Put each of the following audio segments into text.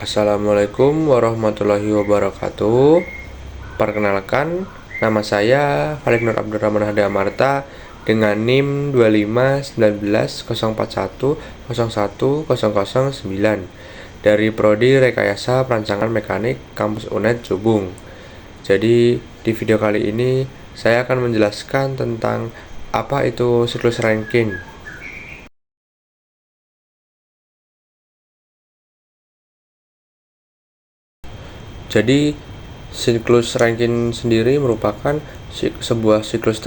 Assalamualaikum warahmatullahi wabarakatuh. Perkenalkan, nama saya Falik Nur Abdurrahman Hada Amarta dengan NIM 25190101009 dari Prodi Rekayasa Perancangan Mekanik Kampus UNED Jubung. Jadi di video kali ini saya akan menjelaskan tentang apa itu siklus Rankine. Jadi, siklus Rankine sendiri merupakan sebuah siklus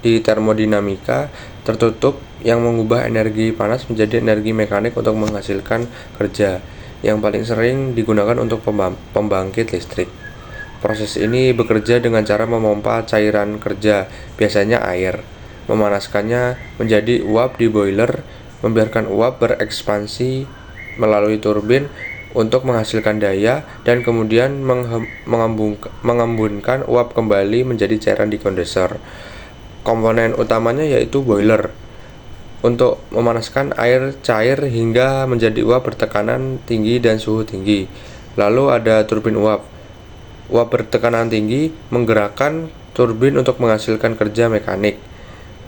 di termodinamika tertutup yang mengubah energi panas menjadi energi mekanik untuk menghasilkan kerja, yang paling sering digunakan untuk pembangkit listrik. Proses ini bekerja dengan cara memompa cairan kerja, biasanya air, memanaskannya menjadi uap di boiler, membiarkan uap berekspansi melalui turbin untuk menghasilkan daya, dan kemudian mengembunkan uap kembali menjadi cairan di kondensor. Komponen utamanya yaitu boiler untuk memanaskan air cair hingga menjadi uap bertekanan tinggi dan suhu tinggi. Lalu ada turbin uap. Uap bertekanan tinggi menggerakkan turbin untuk menghasilkan kerja mekanik.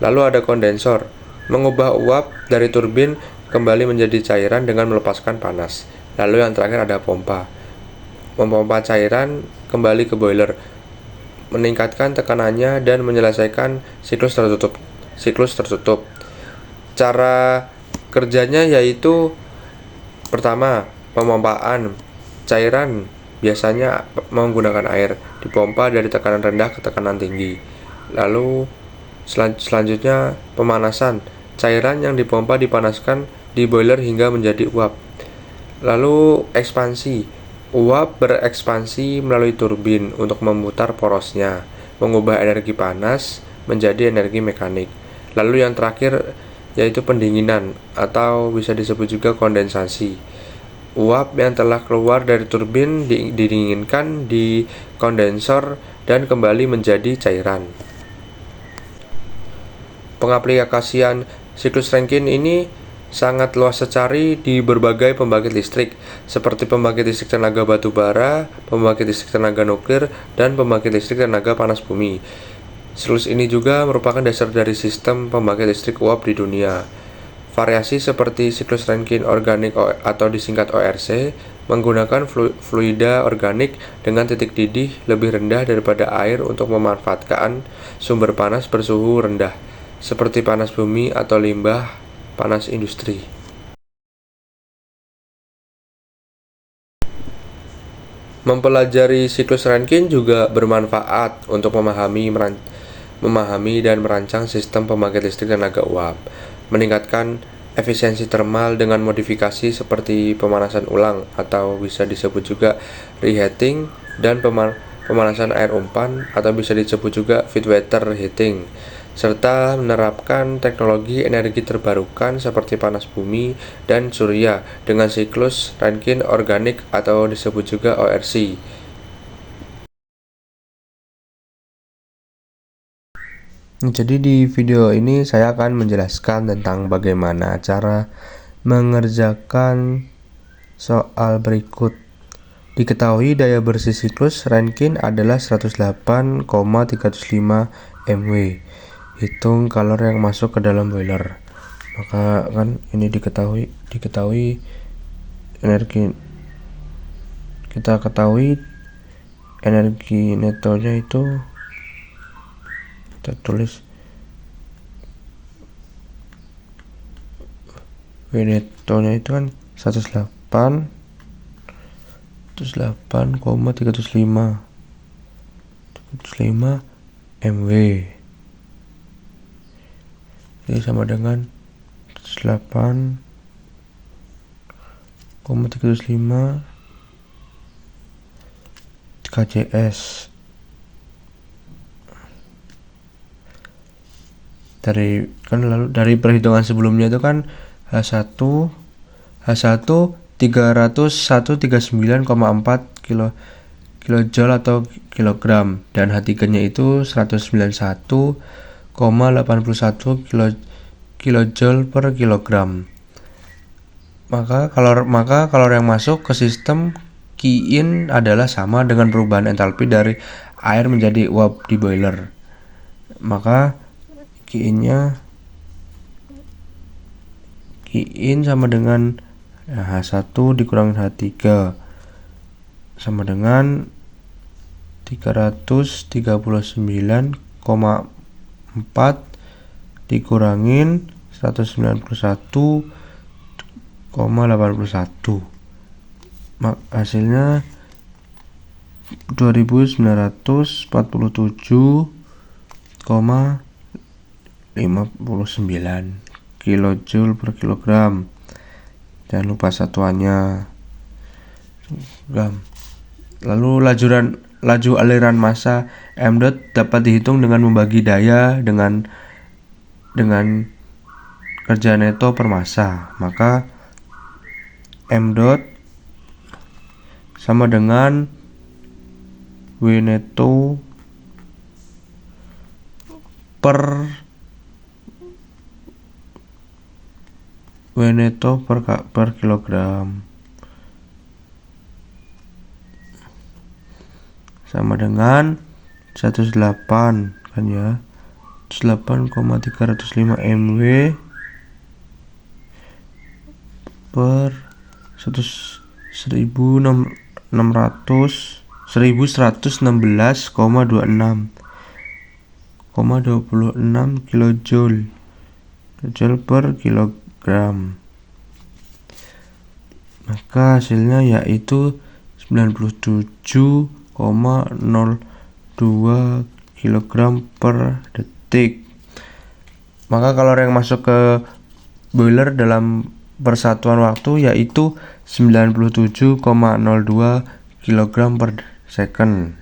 Lalu ada kondensor, mengubah uap dari turbin kembali menjadi cairan dengan melepaskan panas. Lalu yang terakhir ada pompa, memompa cairan kembali ke boiler, meningkatkan tekanannya dan menyelesaikan siklus tertutup. Cara kerjanya yaitu pertama, pemompaan cairan biasanya menggunakan air, dipompa dari tekanan rendah ke tekanan tinggi. Lalu selanjutnya pemanasan, cairan yang dipompa dipanaskan di boiler hingga menjadi uap. Lalu ekspansi, uap berekspansi melalui turbin untuk memutar porosnya, mengubah energi panas menjadi energi mekanik. Lalu yang terakhir yaitu pendinginan atau bisa disebut juga kondensasi. Uap yang telah keluar dari turbin didinginkan di kondensor dan kembali menjadi cairan. Pengaplikasian siklus Rankine ini sangat luas secari di berbagai pembangkit listrik, seperti pembangkit listrik tenaga batu bara, pembangkit listrik tenaga nuklir, dan pembangkit listrik tenaga panas bumi. Siklus ini juga merupakan dasar dari sistem pembangkit listrik uap di dunia. Variasi seperti siklus Rankine organik atau disingkat ORC menggunakan fluida organik dengan titik didih lebih rendah daripada air untuk memanfaatkan sumber panas bersuhu rendah, seperti panas bumi atau limbah panas industri. Mempelajari siklus Rankine juga bermanfaat untuk memahami dan merancang sistem pembangkit listrik tenaga uap, meningkatkan efisiensi termal dengan modifikasi seperti pemanasan ulang atau bisa disebut juga reheating, dan pemanasan air umpan atau bisa disebut juga feedwater heating, serta menerapkan teknologi energi terbarukan seperti panas bumi dan surya dengan siklus Rankine organik atau disebut juga ORC. Jadi di video ini saya akan menjelaskan tentang bagaimana cara mengerjakan soal berikut. Diketahui daya bersih siklus Rankine adalah 108,305 mW. Hitung kalor yang masuk ke dalam boiler. Maka kan ini diketahui energi, kita ketahui energi netonya itu, kita tulis W netonya itu kan 108,305 mW. Ini sama dengan 8,305 kJS. Dari perhitungan sebelumnya itu kan H1 301,39,4 kilojoule atau kilogram, dan H3-nya itu 191,81 kilojoule per kilogram. Maka kalori yang masuk ke sistem Qin adalah sama dengan perubahan entalpi dari air menjadi uap di boiler. Maka Qin sama dengan H1 dikurangin H3 sama dengan 339,4 dikurangin 191,81. Hasilnya 2947,59 kilojoule per kilogram. Jangan lupa satuannya gram. Lalu laju aliran massa m dot dapat dihitung dengan membagi daya dengan kerja neto per massa. Maka m dot sama dengan W neto per kilogram sama dengan 108 kan ya, 108,305 mW per 1116,26 kilojoule per kilogram. Maka hasilnya yaitu 97,02 kg per detik. Maka kalori yang masuk ke boiler dalam persatuan waktu yaitu 97,02 kg per second.